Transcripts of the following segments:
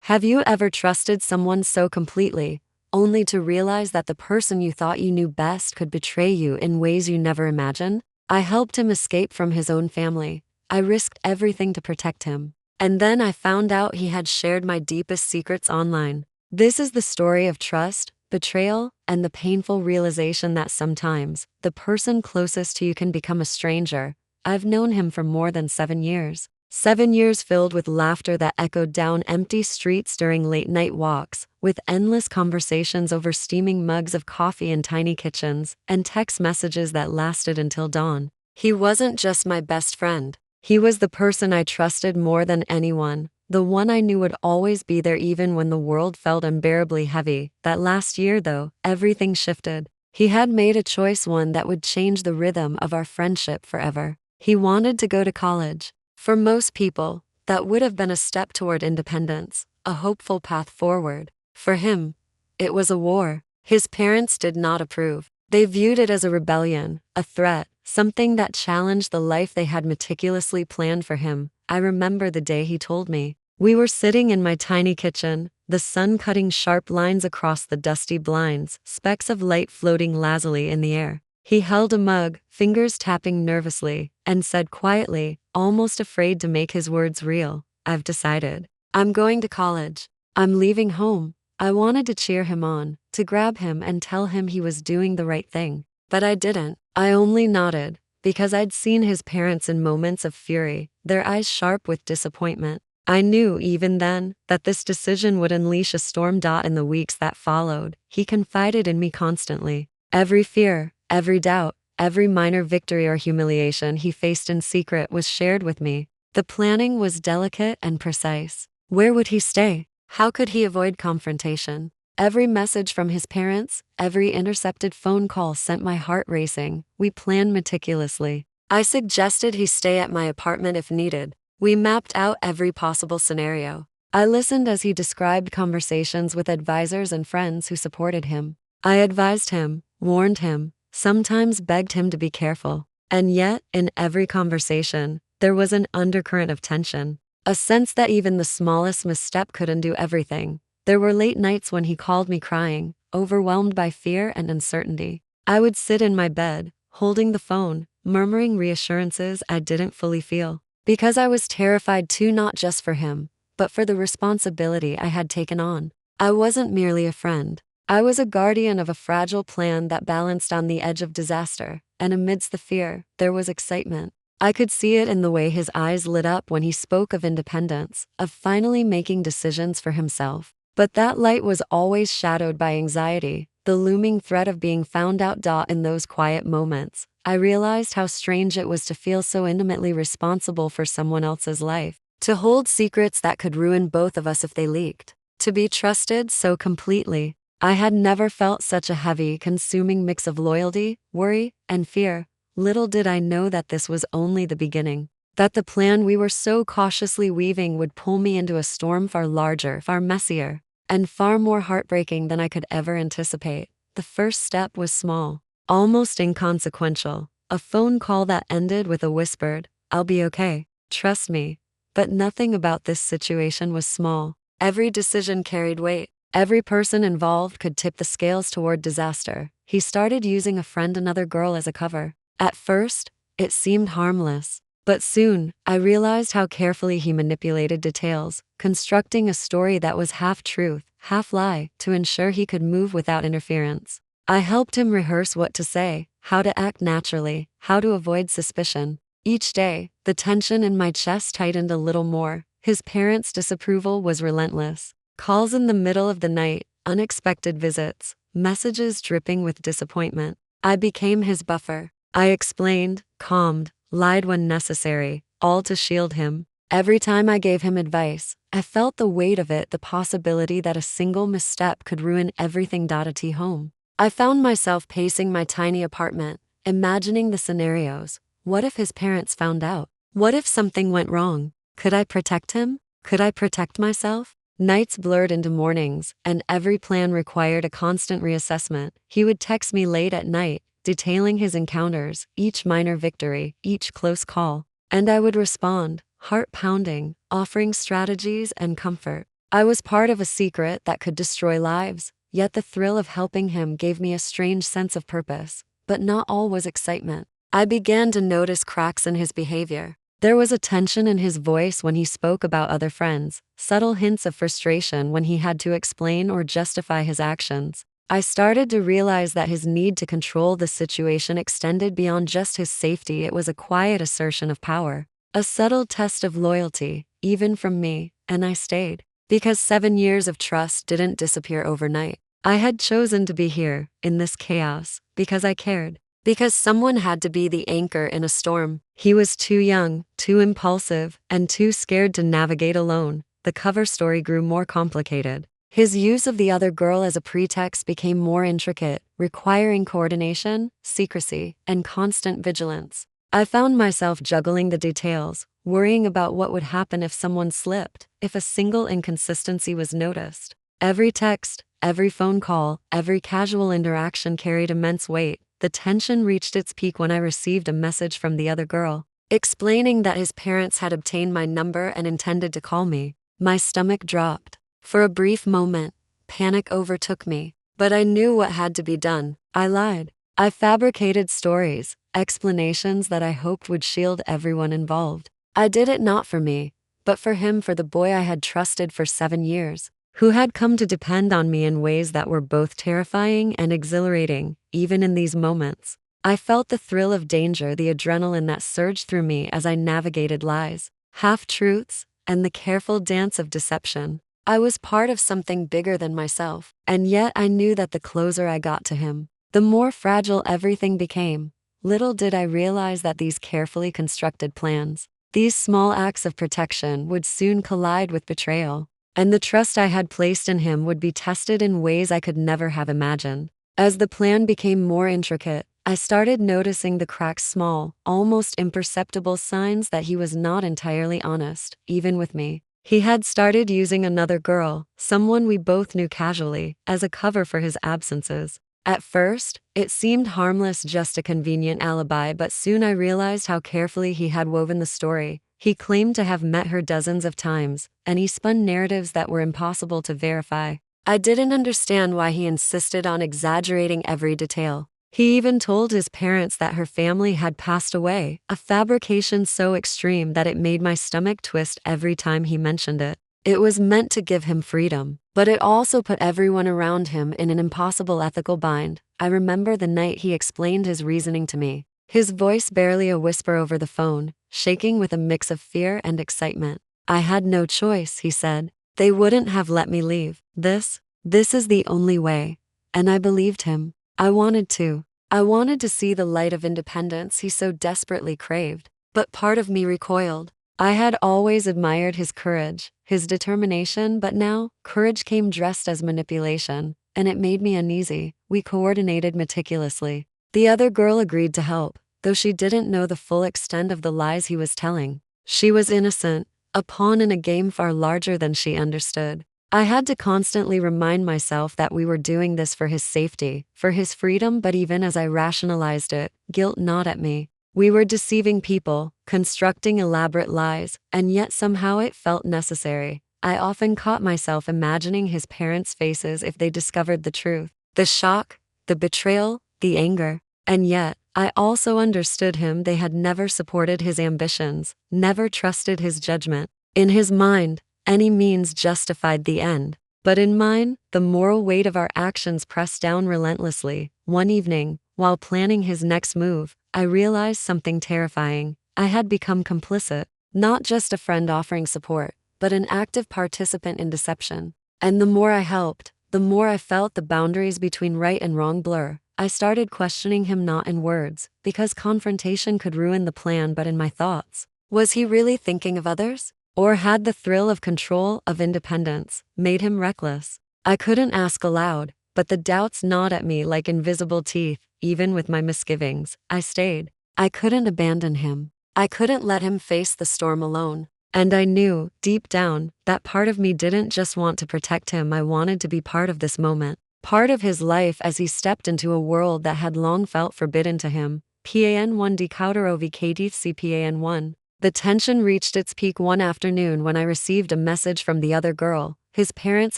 Have you ever trusted someone so completely, only to realize that the person you thought you knew best could betray you in ways you never imagined? I helped him escape from his own family. I risked everything to protect him. And then I found out he had shared my deepest secrets online. This is the story of trust, betrayal, and the painful realization that sometimes the person closest to you can become a stranger. I've known him for more than 7 years. 7 years filled with laughter that echoed down empty streets during late-night walks, with endless conversations over steaming mugs of coffee in tiny kitchens, and text messages that lasted until dawn. He wasn't just my best friend. He was the person I trusted more than anyone, the one I knew would always be there even when the world felt unbearably heavy. That last year, though, everything shifted. He had made a choice, one that would change the rhythm of our friendship forever. He wanted to go to college. For most people, that would have been a step toward independence, a hopeful path forward. For him, it was a war. His parents did not approve. They viewed it as a rebellion, a threat, something that challenged the life they had meticulously planned for him. I remember the day he told me. We were sitting in my tiny kitchen, the sun cutting sharp lines across the dusty blinds, specks of light floating lazily in the air. He held a mug, fingers tapping nervously, and said quietly, almost afraid to make his words real, "I've decided. I'm going to college. I'm leaving home." I wanted to cheer him on, to grab him and tell him he was doing the right thing. But I didn't. I only nodded, because I'd seen his parents in moments of fury, their eyes sharp with disappointment. I knew even then that this decision would unleash a storm. In the weeks that followed, he confided in me constantly. Every fear, every doubt, every minor victory or humiliation he faced in secret was shared with me. The planning was delicate and precise. Where would he stay? How could he avoid confrontation? Every message from his parents, every intercepted phone call sent my heart racing. We planned meticulously. I suggested he stay at my apartment if needed. We mapped out every possible scenario. I listened as he described conversations with advisors and friends who supported him. I advised him, warned him, sometimes begged him to be careful. And yet, in every conversation, there was an undercurrent of tension, a sense that even the smallest misstep could undo everything. There were late nights when he called me crying, overwhelmed by fear and uncertainty. I would sit in my bed, holding the phone, murmuring reassurances I didn't fully feel, because I was terrified too, not just for him, but for the responsibility I had taken on. I wasn't merely a friend. I was a guardian of a fragile plan that balanced on the edge of disaster, and amidst the fear, there was excitement. I could see it in the way his eyes lit up when he spoke of independence, of finally making decisions for himself. But that light was always shadowed by anxiety, the looming threat of being found out. In those quiet moments, I realized how strange it was to feel so intimately responsible for someone else's life, to hold secrets that could ruin both of us if they leaked, to be trusted so completely. I had never felt such a heavy, consuming mix of loyalty, worry, and fear. Little did I know that this was only the beginning, that the plan we were so cautiously weaving would pull me into a storm far larger, far messier, and far more heartbreaking than I could ever anticipate. The first step was small, almost inconsequential, a phone call that ended with a whispered, "I'll be okay. Trust me." But nothing about this situation was small. Every decision carried weight. Every person involved could tip the scales toward disaster. He started using a friend, another girl, as a cover. At first, it seemed harmless. But soon, I realized how carefully he manipulated details, constructing a story that was half truth, half lie, to ensure he could move without interference. I helped him rehearse what to say, how to act naturally, how to avoid suspicion. Each day, the tension in my chest tightened a little more. His parents' disapproval was relentless. Calls in the middle of the night, unexpected visits, messages dripping with disappointment. I became his buffer. I explained, calmed, lied when necessary, all to shield him. Every time I gave him advice, I felt the weight of it, the possibility that a single misstep could ruin everything. At home, I found myself pacing my tiny apartment, imagining the scenarios. What if his parents found out? What if something went wrong? Could I protect him? Could I protect myself? Nights blurred into mornings, and every plan required a constant reassessment. He would text me late at night, detailing his encounters, each minor victory, each close call. And I would respond, heart pounding, offering strategies and comfort. I was part of a secret that could destroy lives, yet the thrill of helping him gave me a strange sense of purpose. But not all was excitement. I began to notice cracks in his behavior. There was a tension in his voice when he spoke about other friends, subtle hints of frustration when he had to explain or justify his actions. I started to realize that his need to control the situation extended beyond just his safety. It was a quiet assertion of power, a subtle test of loyalty, even from me, and I stayed. Because 7 years of trust didn't disappear overnight. I had chosen to be here, in this chaos, because I cared. Because someone had to be the anchor in a storm. He was too young, too impulsive, and too scared to navigate alone. The cover story grew more complicated. His use of the other girl as a pretext became more intricate, requiring coordination, secrecy, and constant vigilance. I found myself juggling the details, worrying about what would happen if someone slipped, if a single inconsistency was noticed. Every text, every phone call, every casual interaction carried immense weight. The tension reached its peak when I received a message from the other girl, explaining that his parents had obtained my number and intended to call me. My stomach dropped. For a brief moment, panic overtook me, but I knew what had to be done. I lied. I fabricated stories, explanations that I hoped would shield everyone involved. I did it not for me, but for him, for the boy I had trusted for 7 years, who had come to depend on me in ways that were both terrifying and exhilarating. Even in these moments, I felt the thrill of danger, the adrenaline that surged through me as I navigated lies, half-truths, and the careful dance of deception. I was part of something bigger than myself, and yet I knew that the closer I got to him, the more fragile everything became. Little did I realize that these carefully constructed plans, these small acts of protection, would soon collide with betrayal, and the trust I had placed in him would be tested in ways I could never have imagined. As the plan became more intricate, I started noticing the cracks, small, almost imperceptible signs that he was not entirely honest, even with me. He had started using another girl, someone we both knew casually, as a cover for his absences. At first, it seemed harmless, just a convenient alibi, but soon I realized how carefully he had woven the story. He claimed to have met her dozens of times, and he spun narratives that were impossible to verify. I didn't understand why he insisted on exaggerating every detail. He even told his parents that her family had passed away, a fabrication so extreme that it made my stomach twist every time he mentioned it. It was meant to give him freedom, but it also put everyone around him in an impossible ethical bind. I remember the night he explained his reasoning to me, his voice barely a whisper over the phone, shaking with a mix of fear and excitement. I had no choice, he said. They wouldn't have let me leave. This is the only way. And I believed him. I wanted to. I wanted to see the light of independence he so desperately craved. But part of me recoiled. I had always admired his courage, his determination, but now, courage came dressed as manipulation, and it made me uneasy. We coordinated meticulously. The other girl agreed to help, though she didn't know the full extent of the lies he was telling. She was innocent, a pawn in a game far larger than she understood. I had to constantly remind myself that we were doing this for his safety, for his freedom, but even as I rationalized it, guilt gnawed at me. We were deceiving people, constructing elaborate lies, and yet somehow it felt necessary. I often caught myself imagining his parents' faces if they discovered the truth. The shock, the betrayal, the anger. And yet, I also understood him. They had never supported his ambitions, never trusted his judgment. In his mind, any means justified the end. But in mine, the moral weight of our actions pressed down relentlessly. One evening, while planning his next move, I realized something terrifying. I had become complicit, not just a friend offering support, but an active participant in deception. And the more I helped, the more I felt the boundaries between right and wrong blur. I started questioning him, not in words, because confrontation could ruin the plan, but in my thoughts. Was he really thinking of others? Or had the thrill of control, of independence, made him reckless? I couldn't ask aloud, but the doubts gnawed at me like invisible teeth. Even with my misgivings, I stayed. I couldn't abandon him. I couldn't let him face the storm alone. And I knew, deep down, that part of me didn't just want to protect him. I wanted to be part of this moment, part of his life as he stepped into a world that had long felt forbidden to him. PAN1 Decouderovi CPAN1. The tension reached its peak one afternoon when I received a message from the other girl, His parents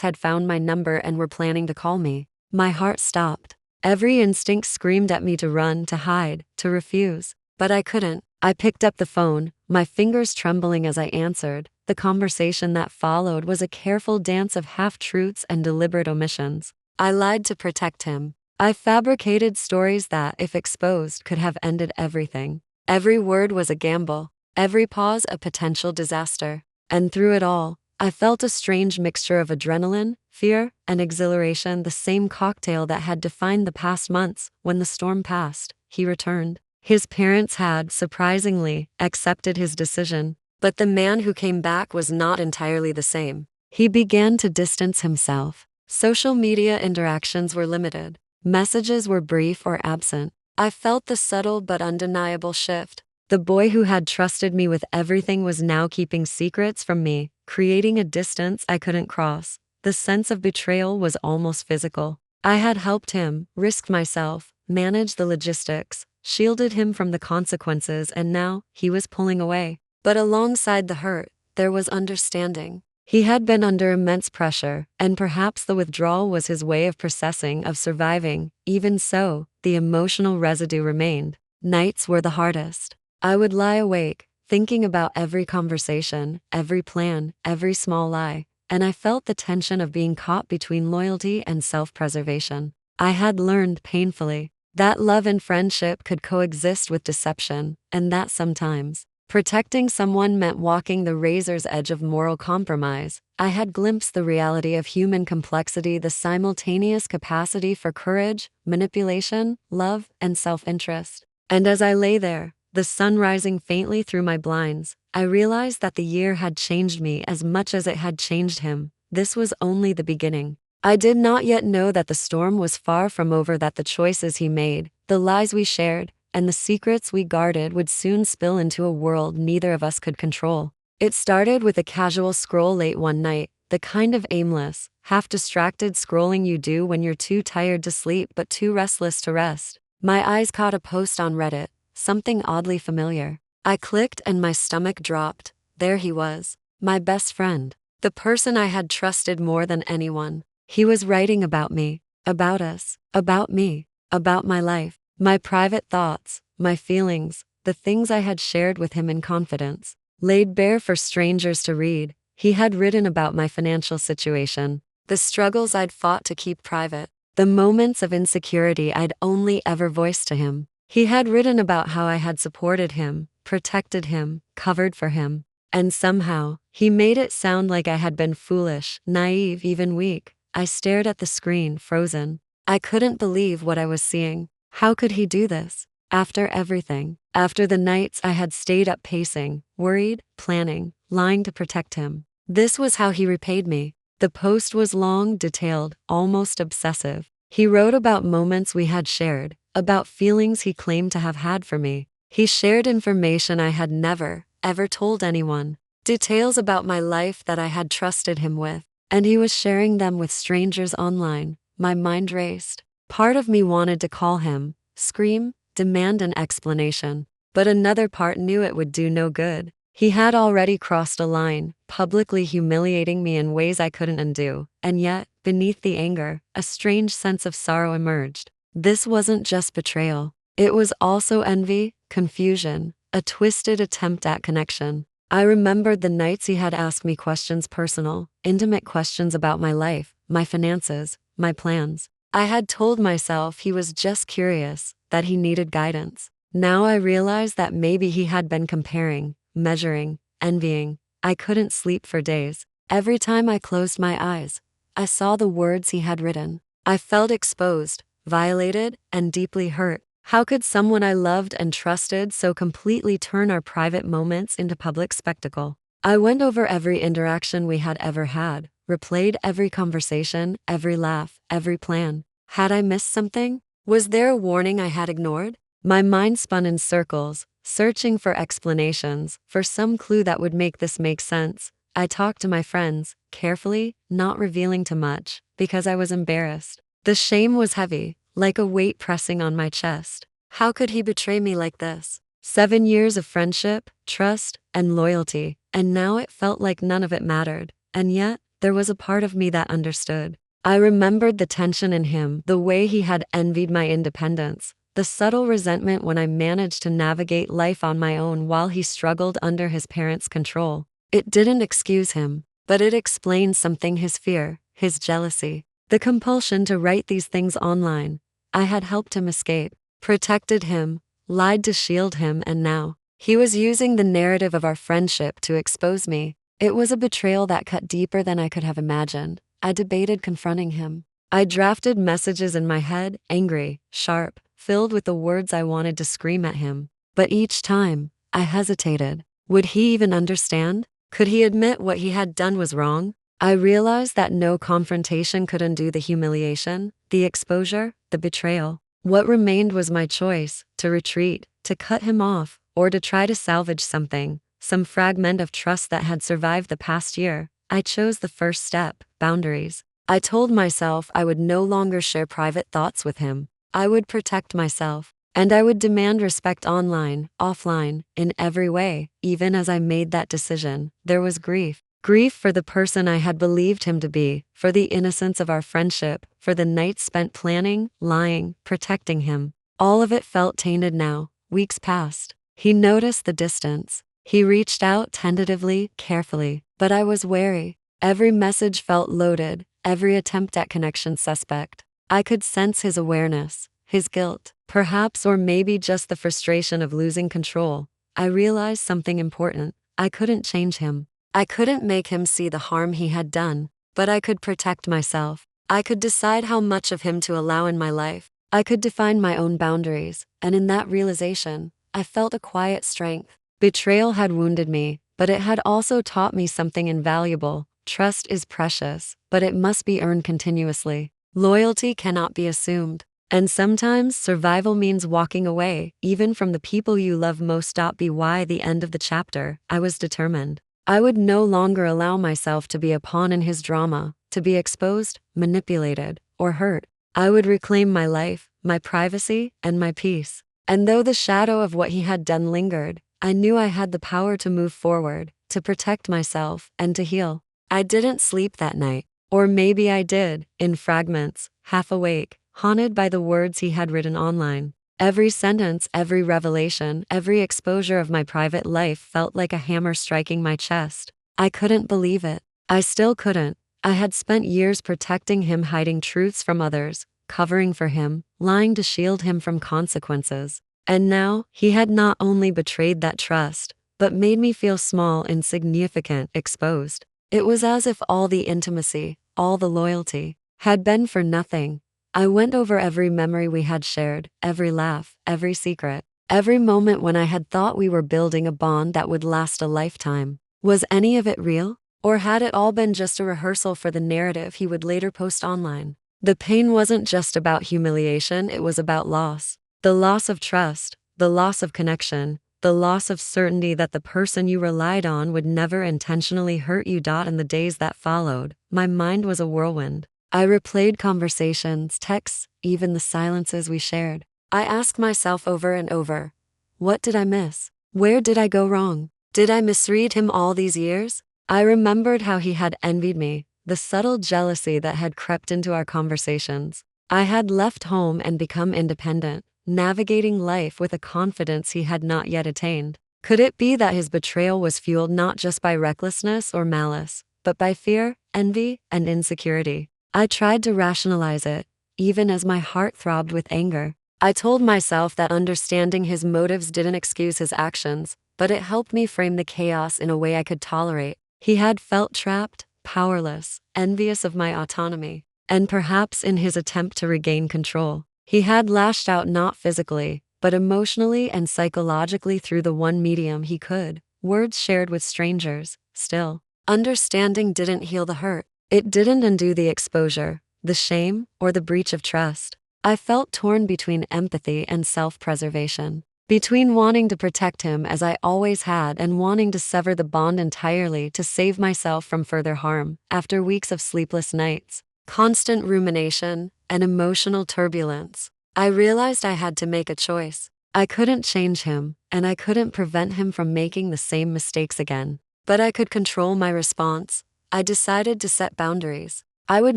had found my number and were planning to call me. My heart stopped. Every instinct screamed at me to run, to hide, to refuse. But I couldn't. I picked up the phone, my fingers trembling as I answered. The conversation that followed was a careful dance of half-truths and deliberate omissions. I lied to protect him. I fabricated stories that, if exposed, could have ended everything. Every word was a gamble, every pause a potential disaster. And through it all, I felt a strange mixture of adrenaline, fear, and exhilaration, the same cocktail that had defined the past months. When the storm passed, he returned. His parents had, surprisingly, accepted his decision. But the man who came back was not entirely the same. He began to distance himself. Social media interactions were limited. Messages were brief or absent. I felt the subtle but undeniable shift. The boy who had trusted me with everything was now keeping secrets from me, creating a distance I couldn't cross. The sense of betrayal was almost physical. I had helped him, risked myself, managed the logistics, shielded him from the consequences, and now he was pulling away. But alongside the hurt, there was understanding. He had been under immense pressure, and perhaps the withdrawal was his way of processing, of surviving. Even so, the emotional residue remained. Nights were the hardest. I would lie awake, thinking about every conversation, every plan, every small lie, and I felt the tension of being caught between loyalty and self-preservation. I had learned painfully that love and friendship could coexist with deception, and that sometimes protecting someone meant walking the razor's edge of moral compromise. I had glimpsed the reality of human complexity, the simultaneous capacity for courage, manipulation, love, and self-interest. And as I lay there, the sun rising faintly through my blinds, I realized that the year had changed me as much as it had changed him. This was only the beginning. I did not yet know that the storm was far from over, that the choices he made, the lies we shared, and the secrets we guarded would soon spill into a world neither of us could control. It started with a casual scroll late one night, the kind of aimless, half-distracted scrolling you do when you're too tired to sleep but too restless to rest. My eyes caught a post on Reddit, something oddly familiar. I clicked and my stomach dropped. There he was, my best friend, the person I had trusted more than anyone. He was writing about me, about us, about me, about my life. My private thoughts, my feelings, the things I had shared with him in confidence, laid bare for strangers to read. He had written about my financial situation, the struggles I'd fought to keep private, the moments of insecurity I'd only ever voiced to him. He had written about how I had supported him, protected him, covered for him. And somehow, he made it sound like I had been foolish, naive, even weak. I stared at the screen, frozen. I couldn't believe what I was seeing. How could he do this? After everything, after the nights I had stayed up pacing, worried, planning, lying to protect him. This was how he repaid me. The post was long, detailed, almost obsessive. He wrote about moments we had shared, about feelings he claimed to have had for me. He shared information I had never, ever told anyone, details about my life that I had trusted him with, and he was sharing them with strangers online. My mind raced. Part of me wanted to call him, scream, demand an explanation. But another part knew it would do no good. He had already crossed a line, publicly humiliating me in ways I couldn't undo. And yet, beneath the anger, a strange sense of sorrow emerged. This wasn't just betrayal. It was also envy, confusion, a twisted attempt at connection. I remembered the nights he had asked me questions, personal, intimate questions about my life, my finances, my plans. I had told myself he was just curious, that he needed guidance. Now I realized that maybe he had been comparing, measuring, envying. I couldn't sleep for days. Every time I closed my eyes, I saw the words he had written. I felt exposed, violated, and deeply hurt. How could someone I loved and trusted so completely turn our private moments into public spectacle? I went over every interaction we had ever had, replayed every conversation, every laugh, every plan. Had I missed something? Was there a warning I had ignored? My mind spun in circles, searching for explanations, for some clue that would make this make sense. I talked to my friends, carefully, not revealing too much, because I was embarrassed. The shame was heavy, like a weight pressing on my chest. How could he betray me like this? 7 years of friendship, trust, and loyalty, and now it felt like none of it mattered. And yet, there was a part of me that understood. I remembered the tension in him, the way he had envied my independence, the subtle resentment when I managed to navigate life on my own while he struggled under his parents' control. It didn't excuse him, but it explained something: his fear, his jealousy, the compulsion to write these things online. I had helped him escape, protected him, lied to shield him, and now he was using the narrative of our friendship to expose me. It was a betrayal that cut deeper than I could have imagined. I debated confronting him. I drafted messages in my head, angry, sharp, filled with the words I wanted to scream at him. But each time, I hesitated. Would he even understand? Could he admit what he had done was wrong? I realized that no confrontation could undo the humiliation, the exposure, the betrayal. What remained was my choice: to retreat, to cut him off, or to try to salvage something, some fragment of trust that had survived the past year. I chose the first step: boundaries. I told myself I would no longer share private thoughts with him. I would protect myself, and I would demand respect online, offline, in every way. Even as I made that decision, there was grief. Grief for the person I had believed him to be, for the innocence of our friendship, for the nights spent planning, lying, protecting him. All of it felt tainted now. Weeks passed. He noticed the distance. He reached out tentatively, carefully, but I was wary. Every message felt loaded, every attempt at connection suspect. I could sense his awareness, his guilt, perhaps, or maybe just the frustration of losing control. I realized something important. I couldn't change him. I couldn't make him see the harm he had done, but I could protect myself. I could decide how much of him to allow in my life. I could define my own boundaries, and in that realization, I felt a quiet strength. Betrayal had wounded me, but it had also taught me something invaluable. Trust is precious, but it must be earned continuously. Loyalty cannot be assumed. And sometimes survival means walking away, even from the people you love most. By the end of the chapter, I was determined. I would no longer allow myself to be a pawn in his drama, to be exposed, manipulated, or hurt. I would reclaim my life, my privacy, and my peace. And though the shadow of what he had done lingered, I knew I had the power to move forward, to protect myself, and to heal. I didn't sleep that night. Or maybe I did, in fragments, half awake, haunted by the words he had written online. Every sentence, every revelation, every exposure of my private life felt like a hammer striking my chest. I couldn't believe it. I still couldn't. I had spent years protecting him, hiding truths from others, covering for him, lying to shield him from consequences. And now, he had not only betrayed that trust, but made me feel small, insignificant, exposed. It was as if all the intimacy, all the loyalty, had been for nothing. I went over every memory we had shared, every laugh, every secret, every moment when I had thought we were building a bond that would last a lifetime. Was any of it real? Or had it all been just a rehearsal for the narrative he would later post online? The pain wasn't just about humiliation, it was about loss. The loss of trust, the loss of connection, the loss of certainty that the person you relied on would never intentionally hurt you. In the days that followed, my mind was a whirlwind. I replayed conversations, texts, even the silences we shared. I asked myself over and over, what did I miss? Where did I go wrong? Did I misread him all these years? I remembered how he had envied me, the subtle jealousy that had crept into our conversations. I had left home and become independent, navigating life with a confidence he had not yet attained. Could it be that his betrayal was fueled not just by recklessness or malice, but by fear, envy, and insecurity? I tried to rationalize it, even as my heart throbbed with anger. I told myself that understanding his motives didn't excuse his actions, but it helped me frame the chaos in a way I could tolerate. He had felt trapped, powerless, envious of my autonomy, and perhaps in his attempt to regain control, he had lashed out not physically, but emotionally and psychologically through the one medium he could: words shared with strangers. Still, understanding didn't heal the hurt. It didn't undo the exposure, the shame, or the breach of trust. I felt torn between empathy and self-preservation, between wanting to protect him as I always had and wanting to sever the bond entirely to save myself from further harm. After weeks of sleepless nights, constant rumination, and emotional turbulence, I realized I had to make a choice. I couldn't change him, and I couldn't prevent him from making the same mistakes again. But I could control my response. I decided to set boundaries. I would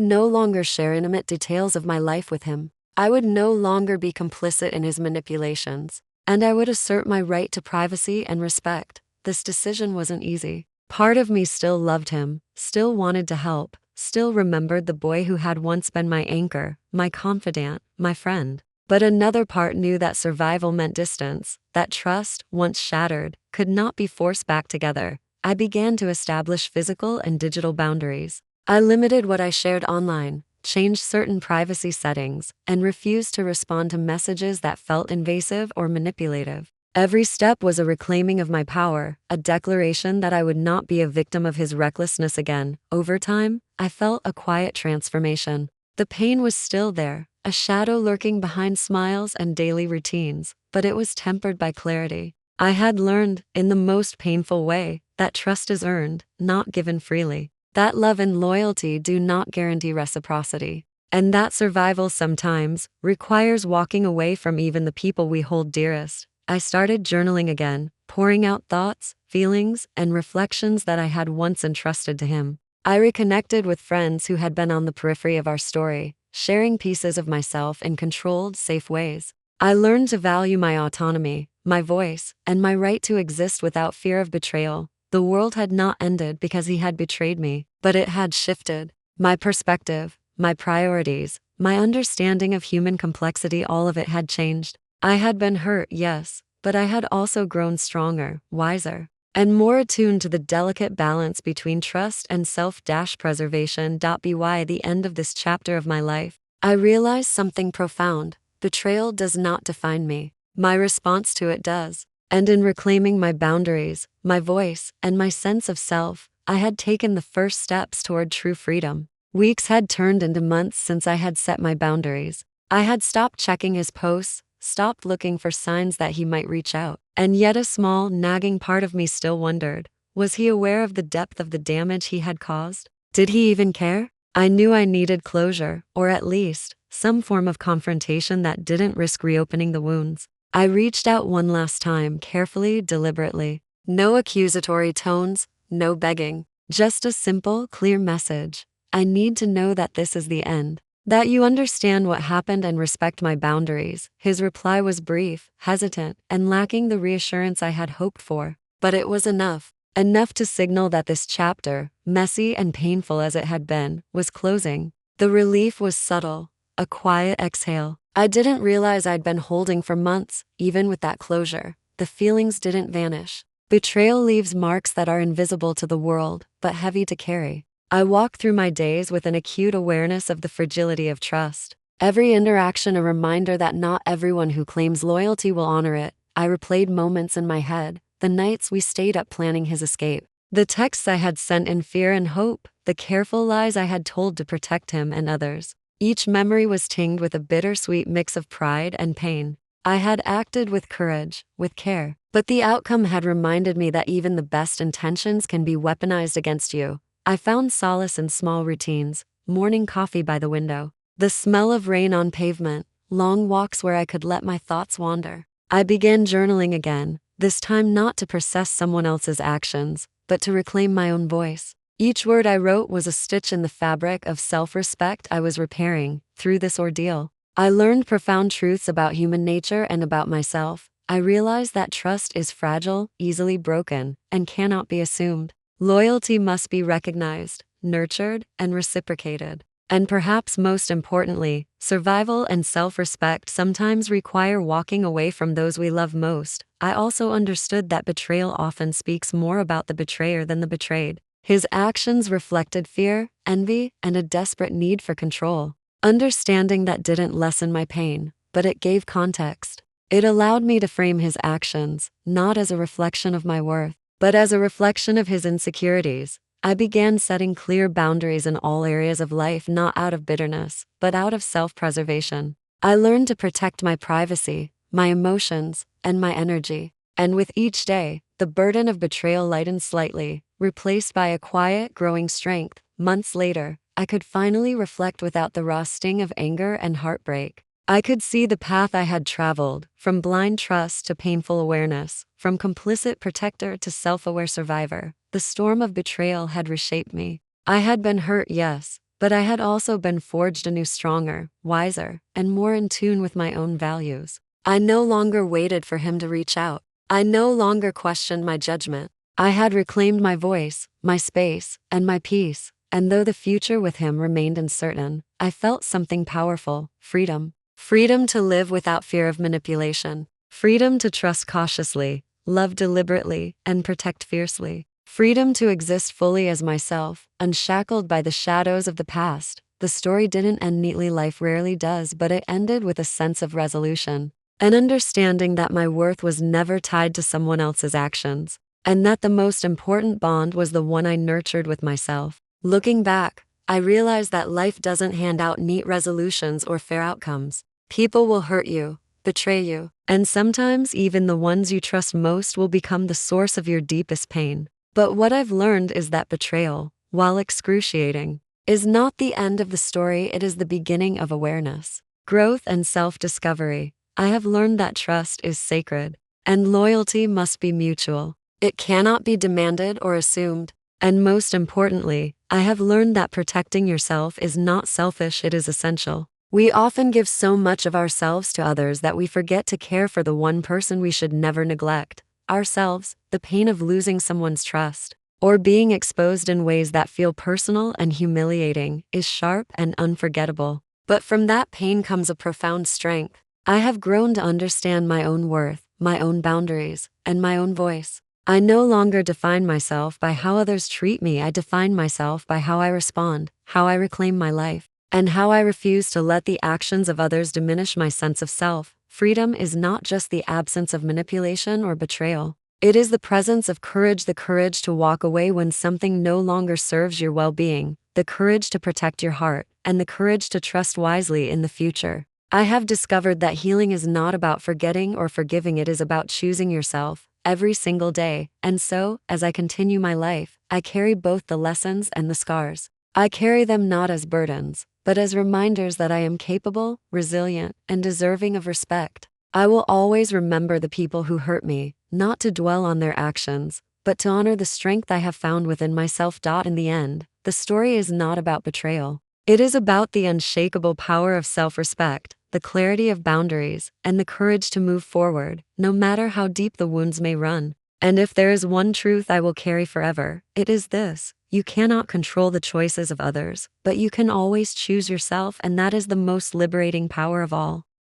no longer share intimate details of my life with him. I would no longer be complicit in his manipulations. And I would assert my right to privacy and respect. This decision wasn't easy. Part of me still loved him, still wanted to help, still remembered the boy who had once been my anchor, my confidant, my friend. But another part knew that survival meant distance, that trust, once shattered, could not be forced back together. I began to establish physical and digital boundaries. I limited what I shared online, changed certain privacy settings, and refused to respond to messages that felt invasive or manipulative. Every step was a reclaiming of my power, a declaration that I would not be a victim of his recklessness again. Over time, I felt a quiet transformation. The pain was still there, a shadow lurking behind smiles and daily routines, but it was tempered by clarity. I had learned, in the most painful way, that trust is earned, not given freely. That love and loyalty do not guarantee reciprocity. And that survival sometimes requires walking away from even the people we hold dearest. I started journaling again, pouring out thoughts, feelings, and reflections that I had once entrusted to him. I reconnected with friends who had been on the periphery of our story, sharing pieces of myself in controlled, safe ways. I learned to value my autonomy, my voice, and my right to exist without fear of betrayal. The world had not ended because he had betrayed me, but it had shifted. My perspective, my priorities, my understanding of human complexity, all of it had changed. I had been hurt, yes, but I had also grown stronger, wiser, and more attuned to the delicate balance between trust and self-preservation. By the end of this chapter of my life, I realized something profound. Betrayal does not define me. My response to it does. And in reclaiming my boundaries, my voice, and my sense of self, I had taken the first steps toward true freedom. Weeks had turned into months since I had set my boundaries. I had stopped checking his posts, stopped looking for signs that he might reach out. And yet a small, nagging part of me still wondered, was he aware of the depth of the damage he had caused? Did he even care? I knew I needed closure, or at least, some form of confrontation that didn't risk reopening the wounds. I reached out one last time, carefully, deliberately. No accusatory tones, no begging. Just a simple, clear message. I need to know that this is the end. That you understand what happened and respect my boundaries. His reply was brief, hesitant, and lacking the reassurance I had hoped for. But it was enough. Enough to signal that this chapter, messy and painful as it had been, was closing. The relief was subtle, a quiet exhale. I didn't realize I'd been holding for months. Even with that closure, the feelings didn't vanish. Betrayal leaves marks that are invisible to the world, but heavy to carry. I walk through my days with an acute awareness of the fragility of trust. Every interaction a reminder that not everyone who claims loyalty will honor it. I replayed moments in my head, the nights we stayed up planning his escape, the texts I had sent in fear and hope, the careful lies I had told to protect him and others. Each memory was tinged with a bittersweet mix of pride and pain. I had acted with courage, with care, but the outcome had reminded me that even the best intentions can be weaponized against you. I found solace in small routines, morning coffee by the window, the smell of rain on pavement, long walks where I could let my thoughts wander. I began journaling again, this time not to process someone else's actions, but to reclaim my own voice. Each word I wrote was a stitch in the fabric of self-respect I was repairing. Through this ordeal, I learned profound truths about human nature and about myself. I realized that trust is fragile, easily broken, and cannot be assumed. Loyalty must be recognized, nurtured, and reciprocated. And perhaps most importantly, survival and self-respect sometimes require walking away from those we love most. I also understood that betrayal often speaks more about the betrayer than the betrayed. His actions reflected fear, envy, and a desperate need for control. Understanding that didn't lessen my pain, but it gave context. It allowed me to frame his actions, not as a reflection of my worth, but as a reflection of his insecurities. I began setting clear boundaries in all areas of life, not out of bitterness, but out of self-preservation. I learned to protect my privacy, my emotions, and my energy. And with each day, the burden of betrayal lightened slightly, replaced by a quiet, growing strength. Months later, I could finally reflect without the raw sting of anger and heartbreak. I could see the path I had traveled, from blind trust to painful awareness, from complicit protector to self-aware survivor. The storm of betrayal had reshaped me, I had been hurt, yes, but I had also been forged anew, stronger, wiser, and more in tune with my own values. I no longer waited for him to reach out. I no longer questioned my judgment. I had reclaimed my voice, my space, and my peace, and though the future with him remained uncertain, I felt something powerful: freedom. Freedom to live without fear of manipulation. Freedom to trust cautiously, love deliberately, and protect fiercely. Freedom to exist fully as myself, unshackled by the shadows of the past. The story didn't end neatly, life rarely does, but it ended with a sense of resolution. An understanding that my worth was never tied to someone else's actions, and that the most important bond was the one I nurtured with myself. Looking back, I realized that life doesn't hand out neat resolutions or fair outcomes. People will hurt you, betray you, and sometimes even the ones you trust most will become the source of your deepest pain. But what I've learned is that betrayal, while excruciating, is not the end of the story. It is the beginning of awareness, growth, and self-discovery. I have learned that trust is sacred, and loyalty must be mutual. It cannot be demanded or assumed. And most importantly, I have learned that protecting yourself is not selfish, it is essential. We often give so much of ourselves to others that we forget to care for the one person we should never neglect: ourselves. The pain of losing someone's trust, or being exposed in ways that feel personal and humiliating, is sharp and unforgettable. But from that pain comes a profound strength. I have grown to understand my own worth, my own boundaries, and my own voice. I no longer define myself by how others treat me. I define myself by how I respond, how I reclaim my life, and how I refuse to let the actions of others diminish my sense of self. Freedom is not just the absence of manipulation or betrayal. It is the presence of courage, the courage to walk away when something no longer serves your well-being, the courage to protect your heart, and the courage to trust wisely in the future. I have discovered that healing is not about forgetting or forgiving, it is about choosing yourself every single day. And so, as I continue my life, I carry both the lessons and the scars. I carry them not as burdens, but as reminders that I am capable, resilient, and deserving of respect. I will always remember the people who hurt me, not to dwell on their actions, but to honor the strength I have found within myself. In the end, the story is not about betrayal. It is about the unshakable power of self-respect, the clarity of boundaries, and the courage to move forward, no matter how deep the wounds may run. And if there is one truth I will carry forever, it is this: you cannot control the choices of others, but you can always choose yourself, and that is the most liberating power of all.